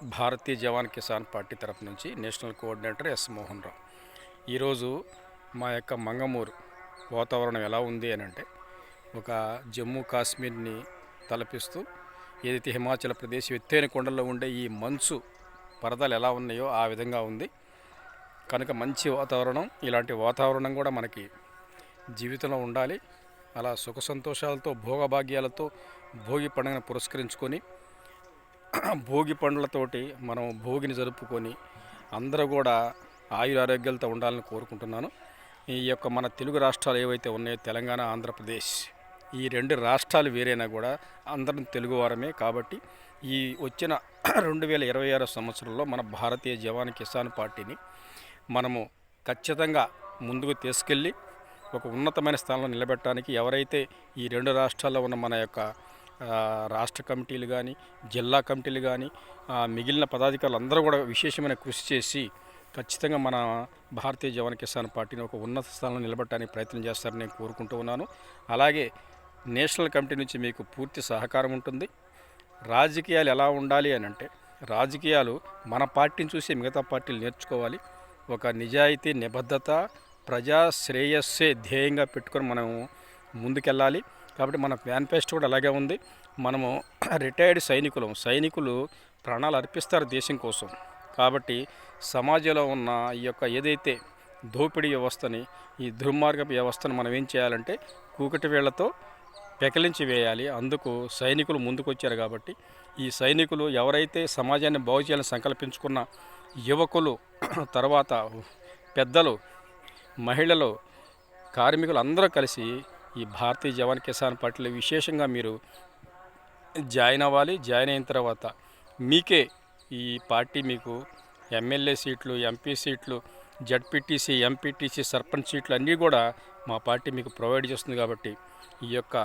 భారతీయ జవాన్ Kisan party తరపు నుంచి national coordinator yes Mohan Rao. ఈరోజు మా యొక్క మంగమూరు వాతావరణం ఎలా ఉంది అని అంటే, ఒక జమ్మూ కాశ్మీర్ని తలపిస్తూ ఏదైతే హిమాచల్ ప్రదేశ్ ఎత్తైన కొండల్లో ఉండే ఈ మంచు పరదలు ఎలా ఉన్నాయో ఆ విధంగా ఉంది. కనుక మంచి వాతావరణం, ఇలాంటి వాతావరణం కూడా మనకి జీవితంలో ఉండాలి. అలా సుఖ సంతోషాలతో భోగభాగ్యాలతో భోగి పండుగను పురస్కరించుకొని భోగి పండ్లతోటి మనం భోగిని జరుపుకొని అందరూ కూడా ఆయురారోగ్యాలతో ఉండాలని కోరుకుంటున్నాను. ఈ యొక్క మన తెలుగు రాష్ట్రాలు ఏవైతే ఉన్నాయో, తెలంగాణ, ఆంధ్రప్రదేశ్, ఈ రెండు రాష్ట్రాలు వేరైనా కూడా అందరం తెలుగువారమే. కాబట్టి ఈ వచ్చిన 2026 సంవత్సరంలో మన భారతీయ జవాన్ కిసాన్ పార్టీని మనము ఖచ్చితంగా ముందుకు తీసుకెళ్ళి ఒక ఉన్నతమైన స్థానంలో నిలబెట్టడానికి ఎవరైతే ఈ రెండు రాష్ట్రాల్లో ఉన్న మన యొక్క రాష్ట్ర కమిటీలు కానీ, జిల్లా కమిటీలు కానీ, మిగిలిన పదాధికారులు అందరూ కూడా విశేషమైన కృషి చేసి ఖచ్చితంగా మన భారతీయ జవాన్ కిసాన్ పార్టీని ఒక ఉన్నత స్థానంలో నిలబెట్టడానికి ప్రయత్నం చేస్తారని నేను కోరుకుంటూ ఉన్నాను. అలాగే నేషనల్ కమిటీ నుంచి మీకు పూర్తి సహకారం ఉంటుంది. రాజకీయాలు ఎలా ఉండాలి అని అంటే, రాజకీయాలు మన పార్టీని చూసి మిగతా పార్టీలు నేర్చుకోవాలి. ఒక నిజాయితీ, నిబద్ధత, ప్రజా శ్రేయస్సే ధ్యేయంగా పెట్టుకొని మనం ముందుకెళ్ళాలి. కాబట్టి మన మేనిఫెస్టో కూడా అలాగే ఉంది. మనము రిటైర్డ్ సైనికులు ప్రాణాలు అర్పిస్తారు దేశం కోసం. కాబట్టి సమాజంలో ఉన్న ఈ యొక్క ఏదైతే దోపిడీ వ్యవస్థని, ఈ దుర్మార్గపు వ్యవస్థను మనం ఏం చేయాలంటే కూకటి వేళ్లతో పెకలించి వేయాలి. అందుకు సైనికులు ముందుకొచ్చారు. కాబట్టి ఈ సైనికులు ఎవరైతే సమాజాన్ని బాగు చేయాలని సంకల్పించుకున్న యువకులు, తర్వాత పెద్దలు, మహిళలు, కార్మికులు అందరూ కలిసి ఈ భారతీయ జవాన్ కిసాన్ పార్టీలో విశేషంగా మీరు జాయిన్ అవ్వాలి. జాయిన్ అయిన తర్వాత మీకే ఈ పార్టీ మీకు ఎమ్మెల్యే సీట్లు, ఎంపీ సీట్లు, జడ్పీటీసీ, ఎంపీటీసీ, సర్పంచ్ సీట్లు అన్నీ కూడా మా పార్టీ మీకు ప్రొవైడ్ చేస్తుంది. కాబట్టి ఈ యొక్క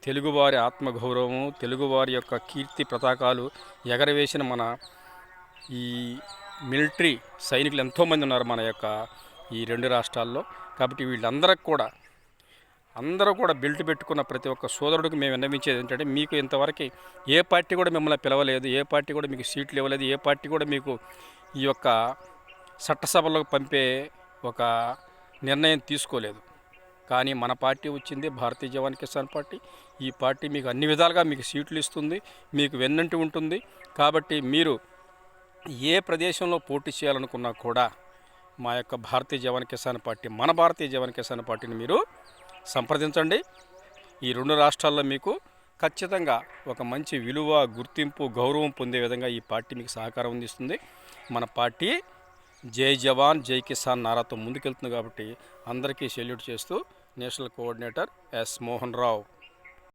తెలుగువారి ఆత్మగౌరవము, తెలుగువారి యొక్క కీర్తి పతాకాలు ఎగరవేసిన మన ఈ మిలిటరీ సైనికులు ఎంతోమంది ఉన్నారు మన యొక్క ఈ రెండు రాష్ట్రాల్లో. కాబట్టి వీళ్ళందరికి కూడా అందరూ కూడా బెల్ట్ పెట్టుకున్న ప్రతి ఒక్క సోదరుడికి మేము విన్నవించేది ఏంటంటే, మీకు ఇంతవరకు ఏ పార్టీ కూడా మిమ్మల్ని పిలవలేదు, ఏ పార్టీ కూడా మీకు సీట్లు ఇవ్వలేదు, ఏ పార్టీ కూడా మీకు ఈ యొక్క చట్టసభలకు పంపే ఒక నిర్ణయం తీసుకోలేదు. కానీ మన పార్టీ వచ్చింది, భారతీయ జవాన్ కిసాన్ పార్టీ. ఈ పార్టీ మీకు అన్ని విధాలుగా మీకు సీట్లు ఇస్తుంది, మీకు వెన్నంటి ఉంటుంది. కాబట్టి మీరు ఏ ప్రదేశంలో పోటీ చేయాలనుకున్నా కూడా మా యొక్క భారతీయ జవాన్ కిసాన్ పార్టీ, మన భారతీయ జవాన్ కిసాన్ పార్టీని మీరు సంప్రదించండి. ఈ రెండు రాష్ట్రాల్లో మీకు ఖచ్చితంగా ఒక మంచి విలువ, గుర్తింపు, గౌరవం పొందే విధంగా ఈ పార్టీ మీకు సహకారం అందిస్తుంది. మన పార్టీ జై జవాన్ జై కిసాన్ నారాతో ముందుకెళ్తుంది. కాబట్టి అందరికీ సెల్యూట్ చేస్తూ national coordinator yes Mohan Rao.